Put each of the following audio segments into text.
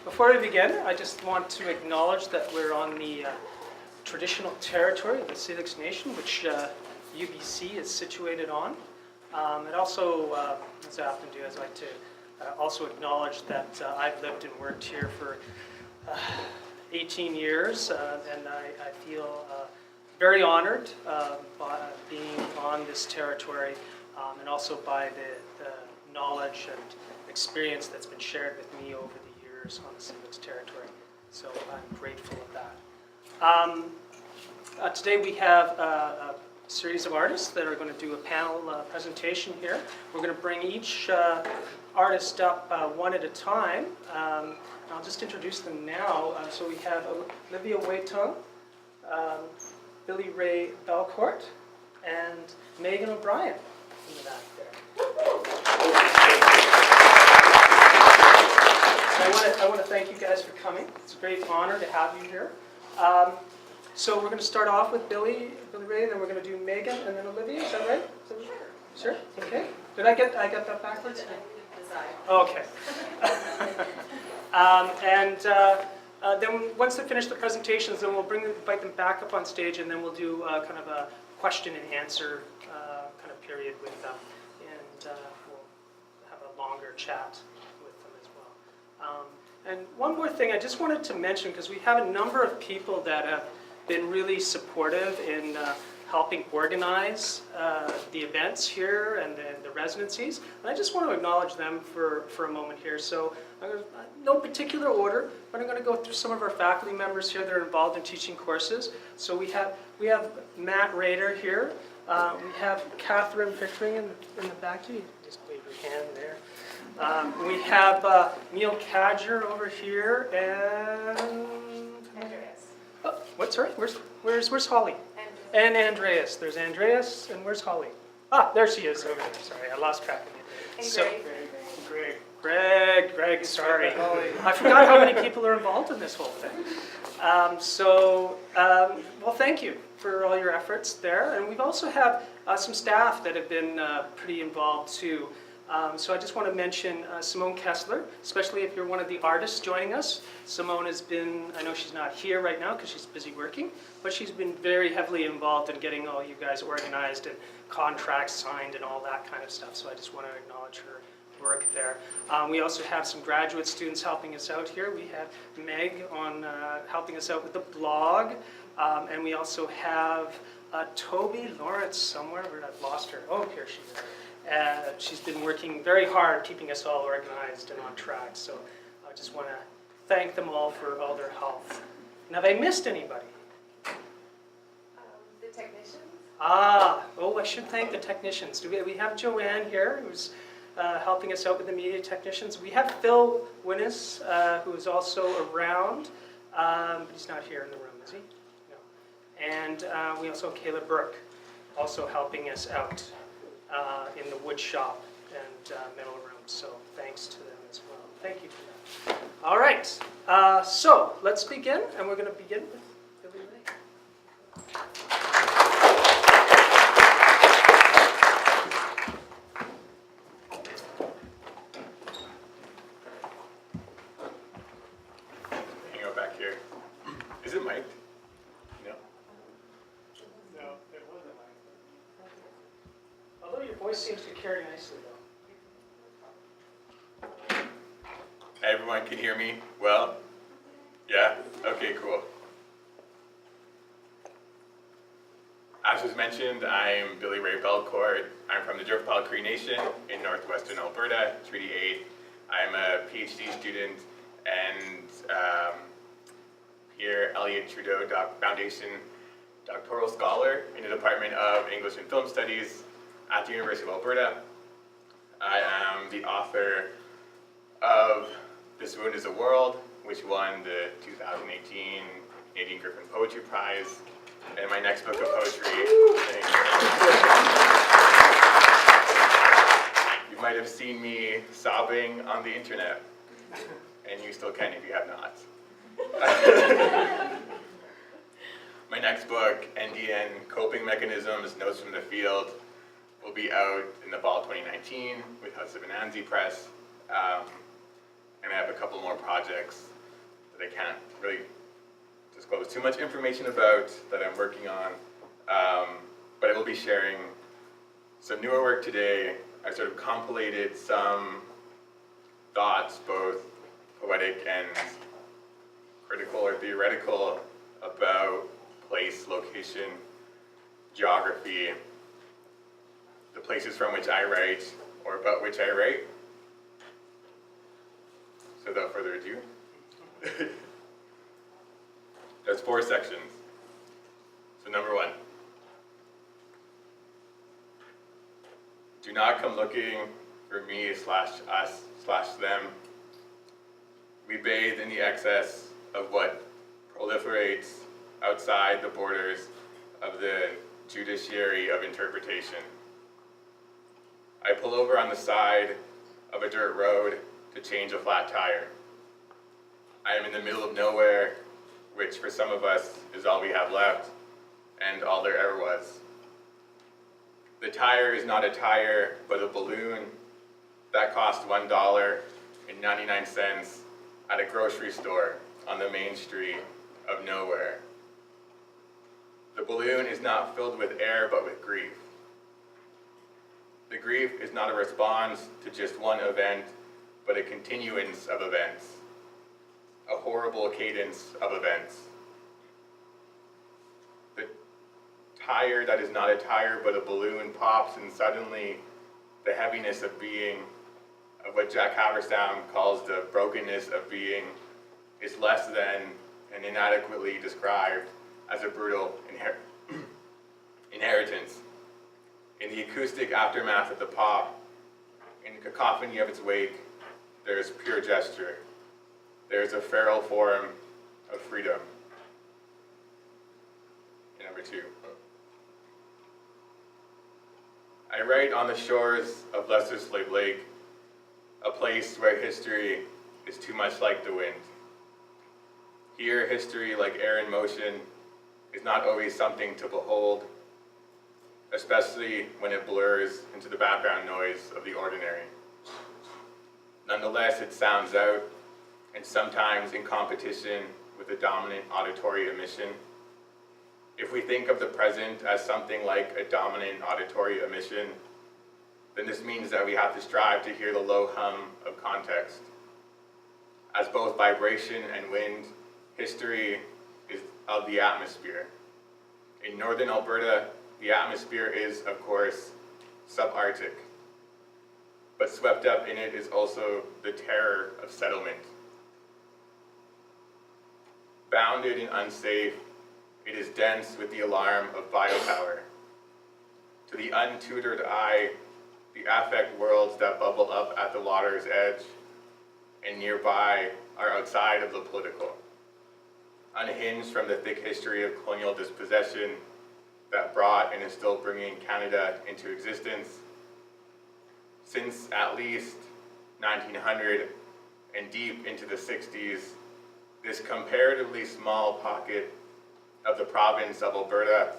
Before we begin, I just want to acknowledge that we're on the traditional territory of the Syilx Nation, which UBC is situated on. And also, as I often do, I'd like to also acknowledge that I've lived and worked here for 18 years, and I feel very honored by being on this territory, and also by the knowledge and experience that's been shared with me over the years on the Syilx territory. So I'm grateful of that. Today we have a series of artists that are going to do a panel presentation here. We're going to bring each artist up one at a time. I'll just introduce them now. So we have Olivia Waitung, Billy Ray Belcourt, and Meghann O'Brien in the back there. I want to thank you guys for coming. It's a great honor to have you here. So we're going to start off with Billy Ray, then we're going to do Meghann, and then Olivia. Is that right? Sure. Okay. Did I get that backwards? Okay. Then once they finish the presentations, then we'll invite them back up on stage, and then we'll do kind of a question and answer kind of period with them, and we'll have a longer chat with them as well. And one more thing I just wanted to mention, because we have a number of people that have been really supportive in helping organize the events here and the residencies. And I just want to acknowledge them for a moment here. So no particular order, but I'm going to go through some of our faculty members here that are involved in teaching courses. So we have Matt Rader here. We have Catherine Pickering in the back. Just wave your hand there. We have Neil Cadger over here, and Andreas. Oh, what? Sorry, where's Holly? And Andreas. There's Andreas, and where's Holly? Ah, there she is over there. Sorry, I lost track of you. And Greg. Sorry, I forgot how many people are involved in this whole thing. Well, thank you for all your efforts there, and we've also have some staff that have been pretty involved too. So I just want to mention Simone Kessler, especially if you're one of the artists joining us. Simone has been, I know she's not here right now because she's busy working, but she's been very heavily involved in getting all you guys organized and contracts signed and all that kind of stuff. So I just want to acknowledge her work there. We also have some graduate students helping us out here. We have Meg on helping us out with the blog, and we also have Toby Lawrence somewhere. I've lost her. Oh, here she is. She's been working very hard keeping us all organized and on track, so I just want to thank them all for all their help. Now, have I missed anybody? The technicians? I should thank the technicians. We have Joanne here, who's helping us out with the media technicians. We have Phil Winnis, who is also around, but he's not here in the room, is he? No. And we also have Kayla Burke, also helping us out in the wood shop and metal room. So thanks to them as well. Thank you to them. All right. So let's begin, and we're going to begin with Billy Ray. Hang out back here. Is it mic'd? No? No, it wasn't like that. Although your voice seems to carry nicely, though. Everyone can hear me well? Yeah? Okay, cool. As was mentioned, I'm Billy Ray Belcourt. I'm from the Driftpile Cree Nation in northwestern Alberta, Treaty 8. I'm a PhD student and Pierre Elliott Trudeau Foundation doctoral scholar in the Department of English and Film Studies at the University of Alberta. I am the author of This Wound is a World, which won the 2018 Canadian Griffin Poetry Prize, and my next book of poetry. You might have seen me sobbing on the internet, and you still can if you have not. My next book, NDN Coping Mechanisms, Notes from the Field, will be out in the fall 2019 with House of Anansi Press. And I have a couple couple more projects that I can't really disclose too much information about that I'm working on, but I will be sharing some newer work today. I sort of compilated some thoughts, both poetic and critical or theoretical, about place, location, geography, the places from which I write or about which I write. So without further ado, there's 4 sections. So number 1, do not come looking for me / us / them. We bathe in the excess of what proliferates outside the borders of the judiciary of interpretation. I pull over on the side of a dirt road to change a flat tire. I am in the middle of nowhere, which for some of us is all we have left and all there ever was. The tire is not a tire, but a balloon that cost $1.99 at a grocery store on the main street of nowhere. The balloon is not filled with air, but with grief. The grief is not a response to just one event, but a continuance of events, a horrible cadence of events. The tire that is not a tire, but a balloon pops, and suddenly the heaviness of being, of what Jack Haverstown calls the brokenness of being, is less than and inadequately described as a brutal inheritance. In the acoustic aftermath of the pop, in the cacophony of its wake, there is pure gesture. There is a feral form of freedom. And number 2. I write on the shores of Lesser Slave Lake, a place where history is too much like the wind. Here, history, like air in motion, is not always something to behold, especially when it blurs into the background noise of the ordinary. Nonetheless, it sounds out, and sometimes in competition with a dominant auditory emission. If we think of the present as something like a dominant auditory emission, then this means that we have to strive to hear the low hum of context. As both vibration and wind, history is of the atmosphere. In northern Alberta, the atmosphere is, of course, subarctic. But swept up in it is also the terror of settlement. Bounded and unsafe, it is dense with the alarm of biopower. To the untutored eye, the affect worlds that bubble up at the water's edge and nearby are outside of the political, unhinged from the thick history of colonial dispossession that brought and is still bringing Canada into existence. Since at least 1900 and deep into the 60s, this comparatively small pocket of the province of Alberta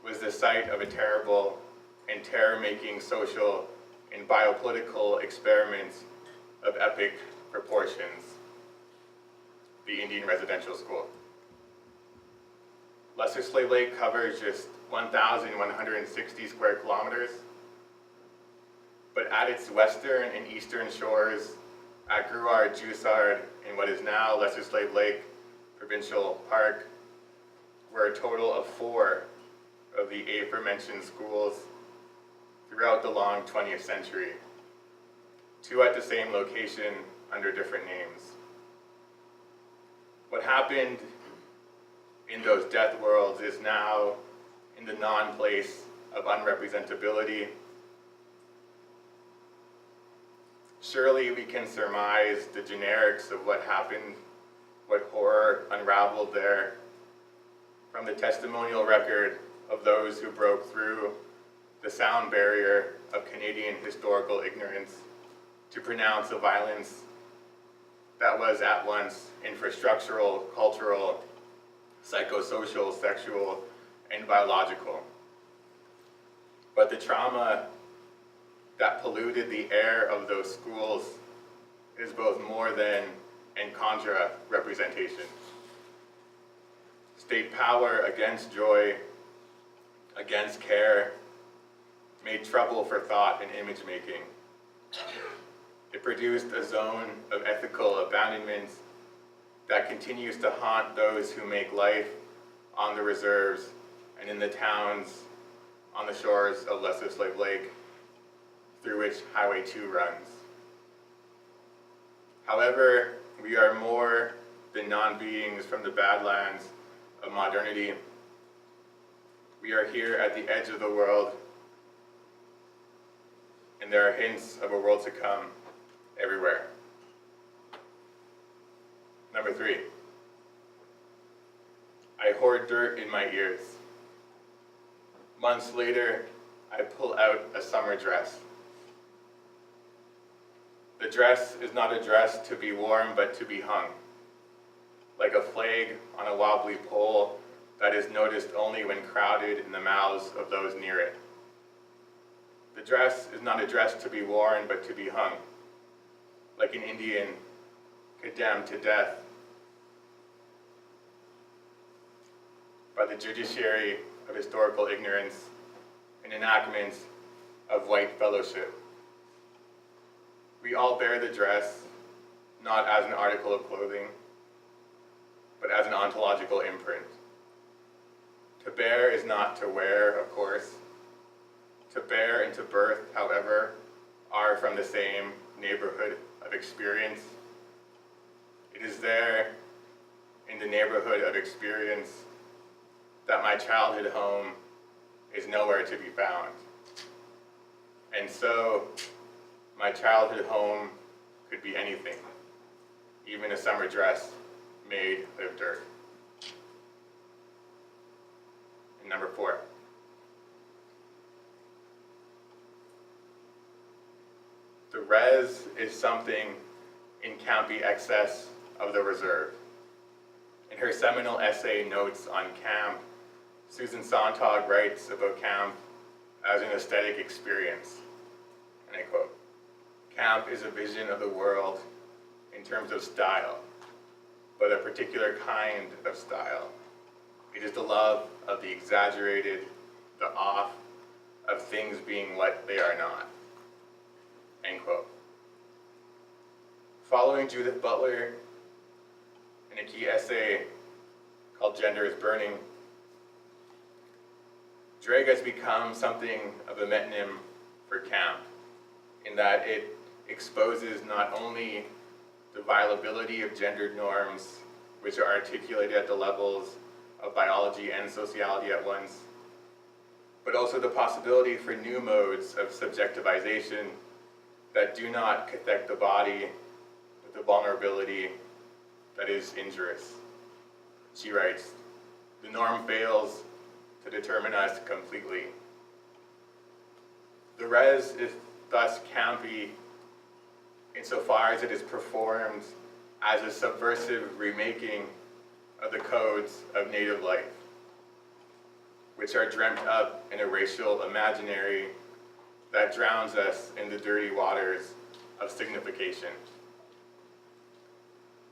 was the site of a terrible and terror-making social and biopolitical experiments of epic proportions, the Indian Residential School. Lesser Slave Lake covers just 1,160 square kilometers, but at its western and eastern shores, at Grouard-Jussard in what is now Lesser Slave Lake Provincial Park, were a total of 4 of the aforementioned schools throughout the long 20th century, 2 at the same location under different names. What happened in those death worlds is now in the non-place of unrepresentability. Surely we can surmise the generics of what happened, what horror unraveled there, from the testimonial record of those who broke through the sound barrier of Canadian historical ignorance to pronounce a violence that was at once infrastructural, cultural, psychosocial, sexual, and biological. But the trauma that polluted the air of those schools is both more than and contra representation. State power against joy, against care, made trouble for thought and image making. It produced a zone of ethical abandonment that continues to haunt those who make life on the reserves and in the towns on the shores of Lesser Slave Lake, through which Highway 2 runs. However, we are more than non-beings from the badlands of modernity. We are here at the edge of the world, and there are hints of a world to come everywhere. Number 3, I hoard dirt in my ears. Months later, I pull out a summer dress. The dress is not a dress to be worn, but to be hung, like a flag on a wobbly pole that is noticed only when crowded in the mouths of those near it. The dress is not a dress to be worn, but to be hung, like an Indian condemned to death by the judiciary of historical ignorance and enactments of white fellowship. We all bear the dress, not as an article of clothing, but as an ontological imprint. To bear is not to wear, of course. To bear and to birth, however, are from the same neighborhood of experience. It is there, in the neighborhood of experience, that my childhood home is nowhere to be found. And so, my childhood home could be anything, even a summer dress made of dirt. And number 4, the res is something in campy excess of the reserve. In her seminal essay, Notes on Camp, Susan Sontag writes about camp as an aesthetic experience, and I quote, "Camp is a vision of the world in terms of style, but a particular kind of style. It is the love of the exaggerated, the off, of things being what they are not." End quote. Following Judith Butler in a key essay called Gender is Burning, drag has become something of a metonym for camp, in that it exposes not only the violability of gendered norms, which are articulated at the levels of biology and sociology at once, but also the possibility for new modes of subjectivization that do not connect the body with the vulnerability that is injurious. She writes, "The norm fails to determine us completely." The res is thus campy insofar as it is performed as a subversive remaking of the codes of native life, which are dreamt up in a racial imaginary that drowns us in the dirty waters of signification.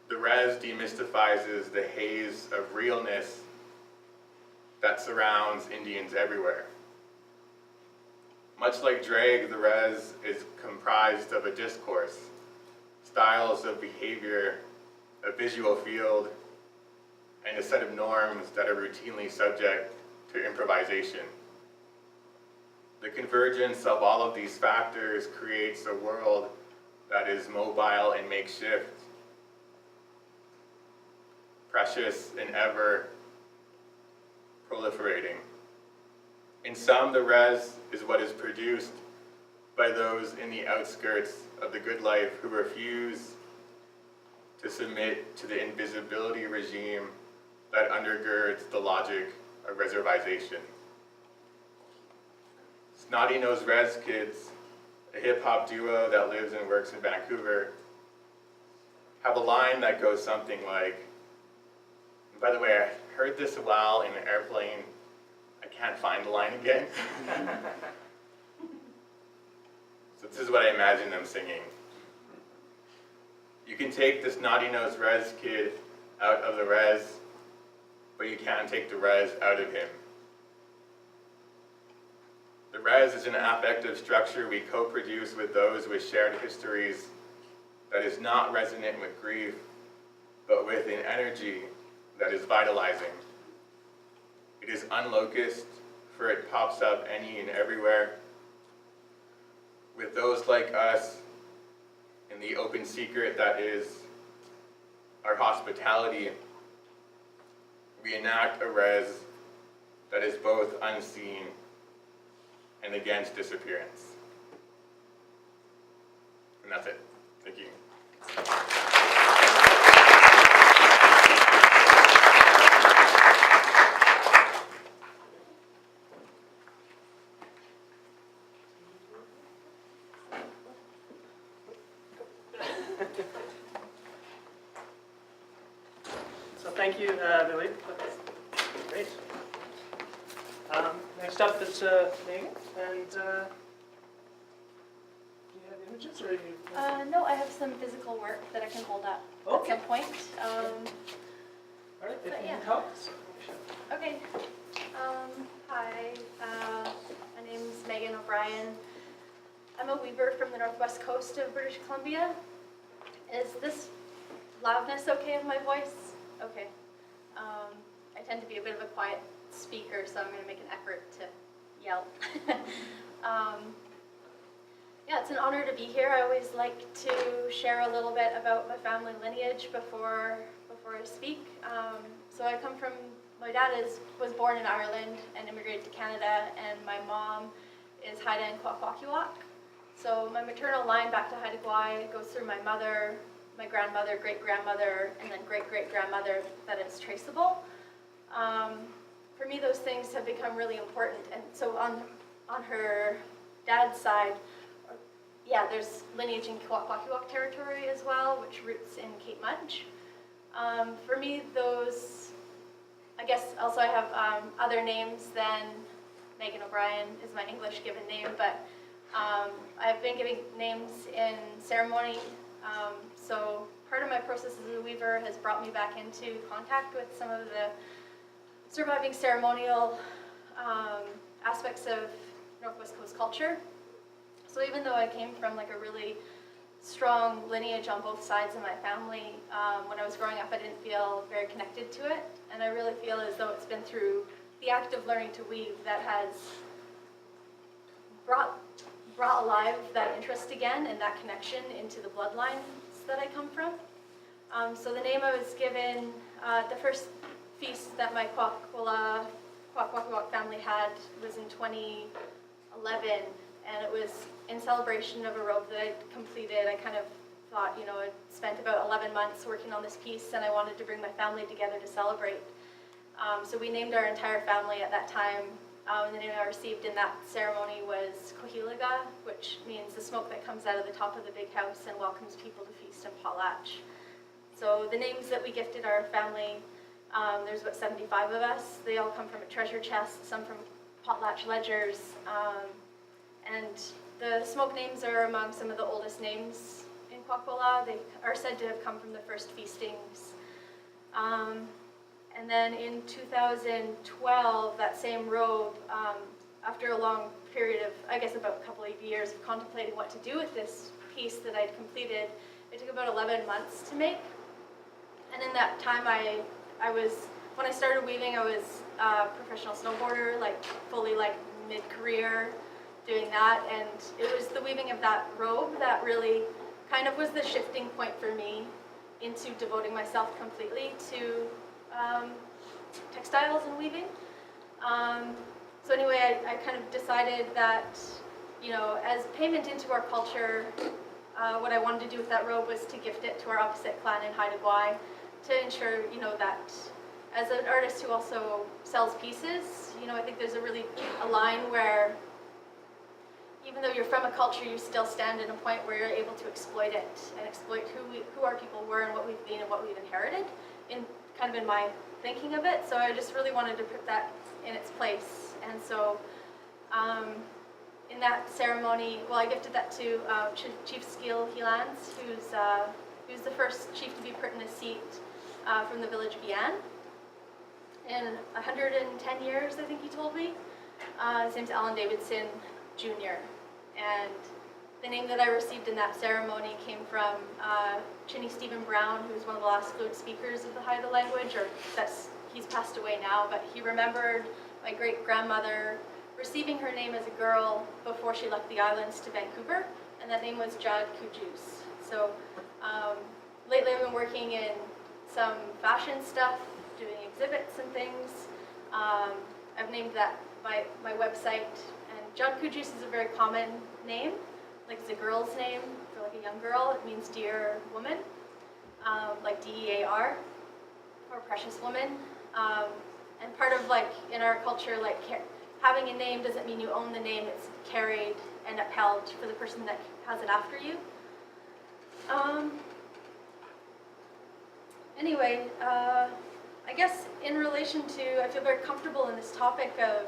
The res demystifies the haze of realness that surrounds Indians everywhere. Much like drag, the res is comprised of a discourse, styles of behavior, a visual field, and a set of norms that are routinely subject to improvisation. The convergence of all of these factors creates a world that is mobile and makeshift, precious and ever proliferating. In some, the res is what is produced by those in the outskirts of the good life who refuse to submit to the invisibility regime that undergirds the logic of reservization. Snotty Nose Res Kids, a hip-hop duo that lives and works in Vancouver, have a line that goes something like, and by the way, I heard this while in an airplane. I can't find the line again. So this is what I imagine them singing. You can take this naughty-nosed res kid out of the res, but you can't take the res out of him. The res is an affective structure we co-produce with those with shared histories that is not resonant with grief, but with an energy that is vitalizing. It is unlocused, for it pops up any and everywhere. With those like us, in the open secret that is our hospitality, we enact a res that is both unseen and against disappearance. And that's it. Thank you. So thank you, Billy. That's great. Next up is Megan, and do you have images or are you? No, I have some physical work that I can hold up Okay. at some point. All right, if but you yeah. need help. Okay. Hi, my name's Meghann O'Brien. I'm a weaver from the northwest coast of British Columbia. Is this loudness okay of my voice? Okay. I tend to be a bit of a quiet speaker, so I'm going to make an effort to yell. Yeah, it's an honor to be here. I always like to share a little bit about my family lineage before I speak. So I come from, my dad was born in Ireland and immigrated to Canada, and my mom is Haida and Kwakwaka'wakw. So my maternal line back to Haida Gwaii goes through my mother, my grandmother, great-grandmother, and then great-great-grandmother that is traceable. For me, those things have become really important. And so on her dad's side, yeah, there's lineage in Kwakwaka'wakw territory as well, which roots in Cape Mudge. For me, those, I guess also I have other names than Meghann O'Brien is my English given name, but I've been giving names in ceremony. So part of my process as a weaver has brought me back into contact with some of the surviving ceremonial aspects of Northwest Coast culture. So even though I came from like a really strong lineage on both sides of my family, when I was growing up I didn't feel very connected to it, and I really feel as though it's been through the act of learning to weave that has brought alive that interest again and that connection into the bloodlines that I come from. So the name I was given, the first feast that my Kwakwaka'wakw family had was in 2011, and it was in celebration of a robe that I'd completed. I kind of thought, you know, I'd spent about 11 months working on this piece, and I wanted to bring my family together to celebrate. So we named our entire family at that time. The name I received in that ceremony was Kohilaga, which means the smoke that comes out of the top of the big house and welcomes people to feast and potlatch. So the names that we gifted our family, there's about 75 of us. They all come from a treasure chest, some from potlatch ledgers. And the smoke names are among some of the oldest names in Kwakwala. They are said to have come from the first feastings. And then in 2012, that same robe, after a long period of, I guess about a couple of years of contemplating what to do with this piece that I'd completed, it took about 11 months to make. And in that time, when I started weaving, I was a professional snowboarder, like fully like mid-career doing that. And it was the weaving of that robe that really kind of was the shifting point for me into devoting myself completely to textiles and weaving. So anyway, I kind of decided that, you know, as payment into our culture, what I wanted to do with that robe was to gift it to our opposite clan in Haida Gwaii to ensure, you know, that as an artist who also sells pieces, you know, I think there's a line where even though you're from a culture, you still stand in a point where you're able to exploit it and exploit who our people were and what we've been and what we've inherited in my thinking of it. So I just really wanted to put that in its place. And so in that ceremony, well, I gifted that to Chief Skill Helans, who's He was the first chief to be put in a seat from the village Vian in 110 years, I think he told me. His name's Alan Davidson Jr. And the name that I received in that ceremony came from Chinny Stephen Brown, who was one of the last fluent speakers of the Haida language, or he's passed away now, but he remembered my great-grandmother receiving her name as a girl before she left the islands to Vancouver, and that name was Jad Kujus. So lately I've been working in some fashion stuff, doing exhibits and things. I've named that my website, and Jad Kujus is a very common name. Like it's a girl's name for like a young girl. It means dear woman, like D-E-A-R, or precious woman. And part of like in our culture, like having a name doesn't mean you own the name. It's carried and upheld for the person that has it after you. Anyway, I guess in relation to, I feel very comfortable in this topic of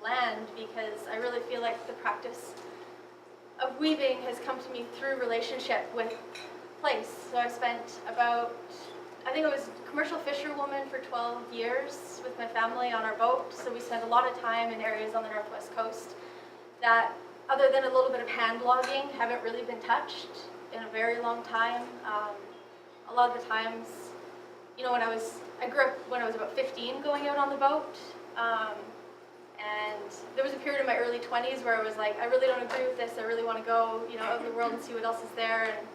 land because I really feel like the practice of weaving has come to me through relationship with place. So I spent about, I think I was a commercial fisherwoman for 12 years with my family on our boat. So we spent a lot of time in areas on the northwest coast that, other than a little bit of hand logging, haven't really been touched in a very long time. A lot of the times, you know, I grew up when I was about 15 going out on the boat. And there was a period in my early 20s where I was like, I really don't agree with this. I really want to go, you know, out of the world and see what else is there. And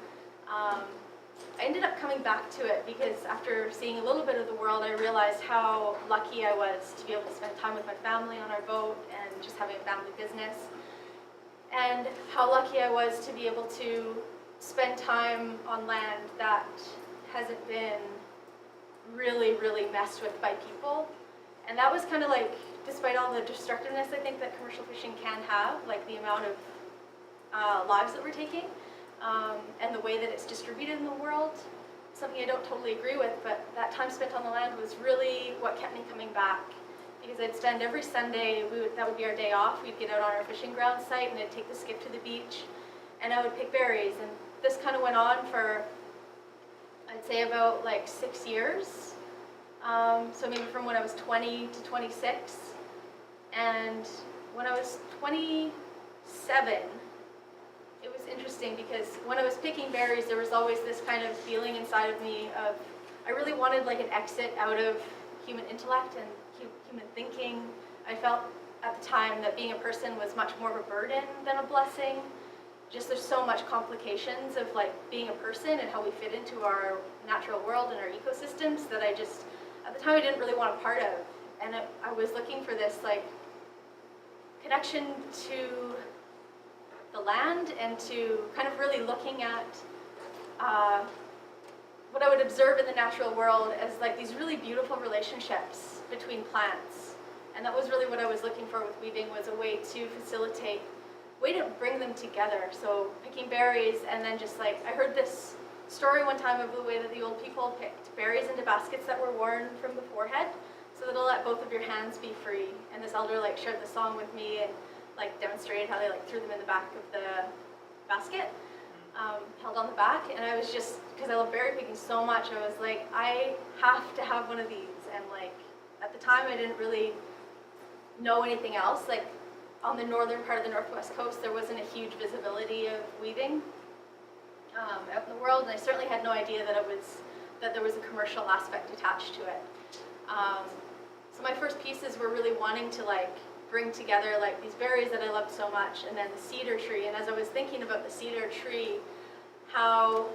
I ended up coming back to it because after seeing a little bit of the world, I realized how lucky I was to be able to spend time with my family on our boat and just having a family business. And how lucky I was to be able to spend time on land that hasn't been really, really messed with by people. And that was kind of like, despite all the destructiveness I think that commercial fishing can have, like the amount of lives that we're taking, and the way that it's distributed in the world, something I don't totally agree with, but that time spent on the land was really what kept me coming back. Because I'd spend every Sunday, that would be our day off, we'd get out on our fishing ground site and I'd take the skiff to the beach and I would pick berries. And this kind of went on for, I'd say about like 6 years. So maybe from when I was 20 to 26. And when I was 27, it was interesting because when I was picking berries, there was always this kind of feeling inside of me of, I really wanted like an exit out of human intellect and human thinking. I felt at the time that being a person was much more of a burden than a blessing. Just there's so much complications of like being a person and how we fit into our natural world and our ecosystems that I just, at the time I didn't really want a part of. And I was looking for this like connection to the land and to kind of really looking at what I would observe in the natural world as like these really beautiful relationships between plants. And that was really what I was looking for with weaving, was a way to facilitate, way to bring them together. So picking berries and then just like, I heard this story one time of the way that the old people picked berries into baskets that were worn from the forehead so that it'll let both of your hands be free. And this elder like shared the song with me and like demonstrated how they like threw them in the back of the basket, held on the back. And I was just, because I love berry picking so much, I was like, I have to have one of these. And like, at the time I didn't really know anything else. Like on the northern part of the northwest coast, there wasn't a huge visibility of weaving out in the world. And I certainly had no idea that there was a commercial aspect attached to it. So my first pieces were really wanting to like bring together like these berries that I loved so much, and then the cedar tree. And as I was thinking about the cedar tree, how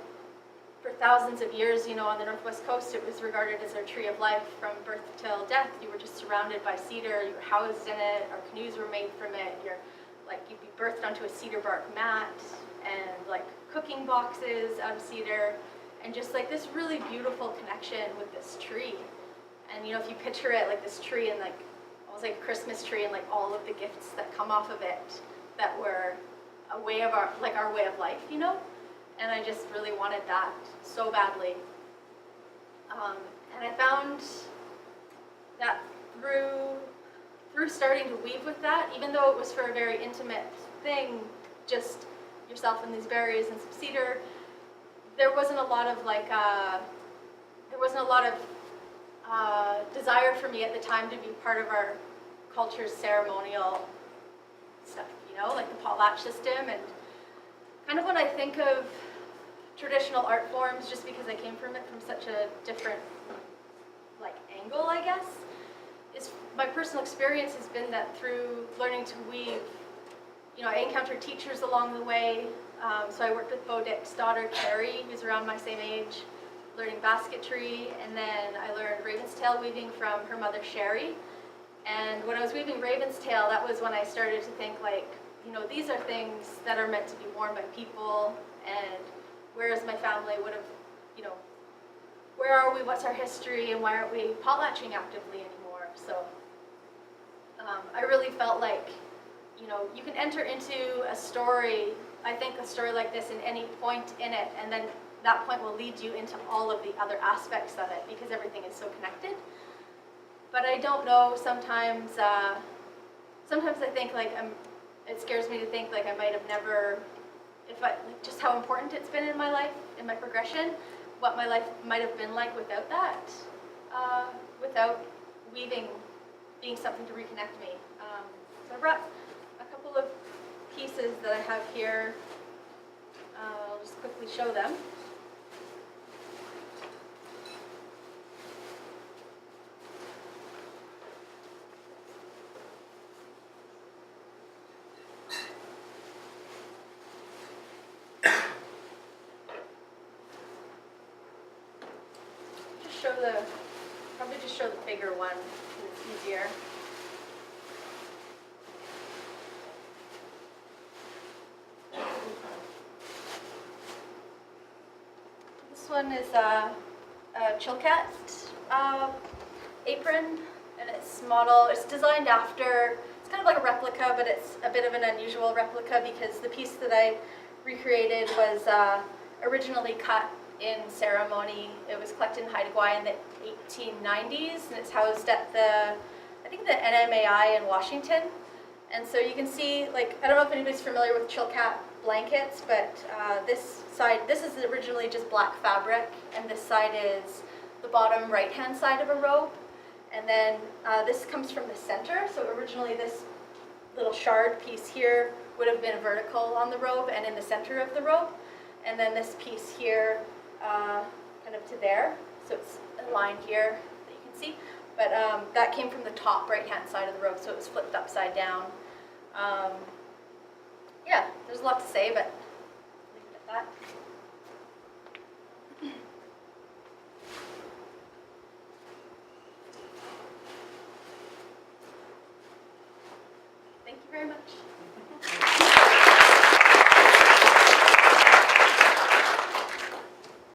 for thousands of years, you know, on the northwest coast, it was regarded as our tree of life from birth till death. You were just surrounded by cedar, you were housed in it, our canoes were made from it, you'd be birthed onto a cedar bark mat, and like cooking boxes out of cedar, and just like this really beautiful connection with this tree. And you know, if you picture it like this tree and like almost like a Christmas tree and like all of the gifts that come off of it that were a way of our way of life, you know? And I just really wanted that so badly. And I found that through starting to weave with that, even though it was for a very intimate thing, just yourself and these berries and some cedar, there wasn't a lot of like, desire for me at the time to be part of our culture's ceremonial stuff, you know, like the potlatch system. And kind of when I think of traditional art forms, just because I came from it from such a different like angle, I guess, is my personal experience has been that through learning to weave, you know, I encountered teachers along the way. So I worked with Bo Dick's daughter, Carrie, who's around my same age, learning basketry, and then I learned Raven's Tail weaving from her mother, Sherry. And when I was weaving Raven's Tail, that was when I started to think like, you know, these are things that are meant to be worn by people, and whereas my family would have, you know, where are we, what's our history, and why aren't we potlatching actively anymore? So I really felt like, you know, you can enter into a story, I think a story like this in any point in it, and then that point will lead you into all of the other aspects of it because everything is so connected. But I don't know, sometimes I think like it scares me to think like I might have never, like just how important it's been in my life, in my progression, what my life might have been like without that, without weaving being something to reconnect me. So I brought a couple of pieces that I have here. I'll just quickly show them. Probably just show the bigger one, it's easier. This one is a Chilkat apron, and it's designed after, it's kind of like a replica, but it's a bit of an unusual replica because the piece that I recreated was originally cut in ceremony. It was collected in Haida Gwaii in the 1890s, and it's housed at I think the NMAI in Washington. And so you can see, like, I don't know if anybody's familiar with Chilkat blankets, but this is originally just black fabric, and this side is the bottom right-hand side of a robe. And then this comes from the center, so originally this little shard piece here would have been vertical on the robe and in the center of the robe. And then this piece here, kind of to there, so it's a line here that you can see. But that came from the top right-hand side of the robe, so it was flipped upside down. Yeah, there's a lot to say, but leave it at that. Thank you very much.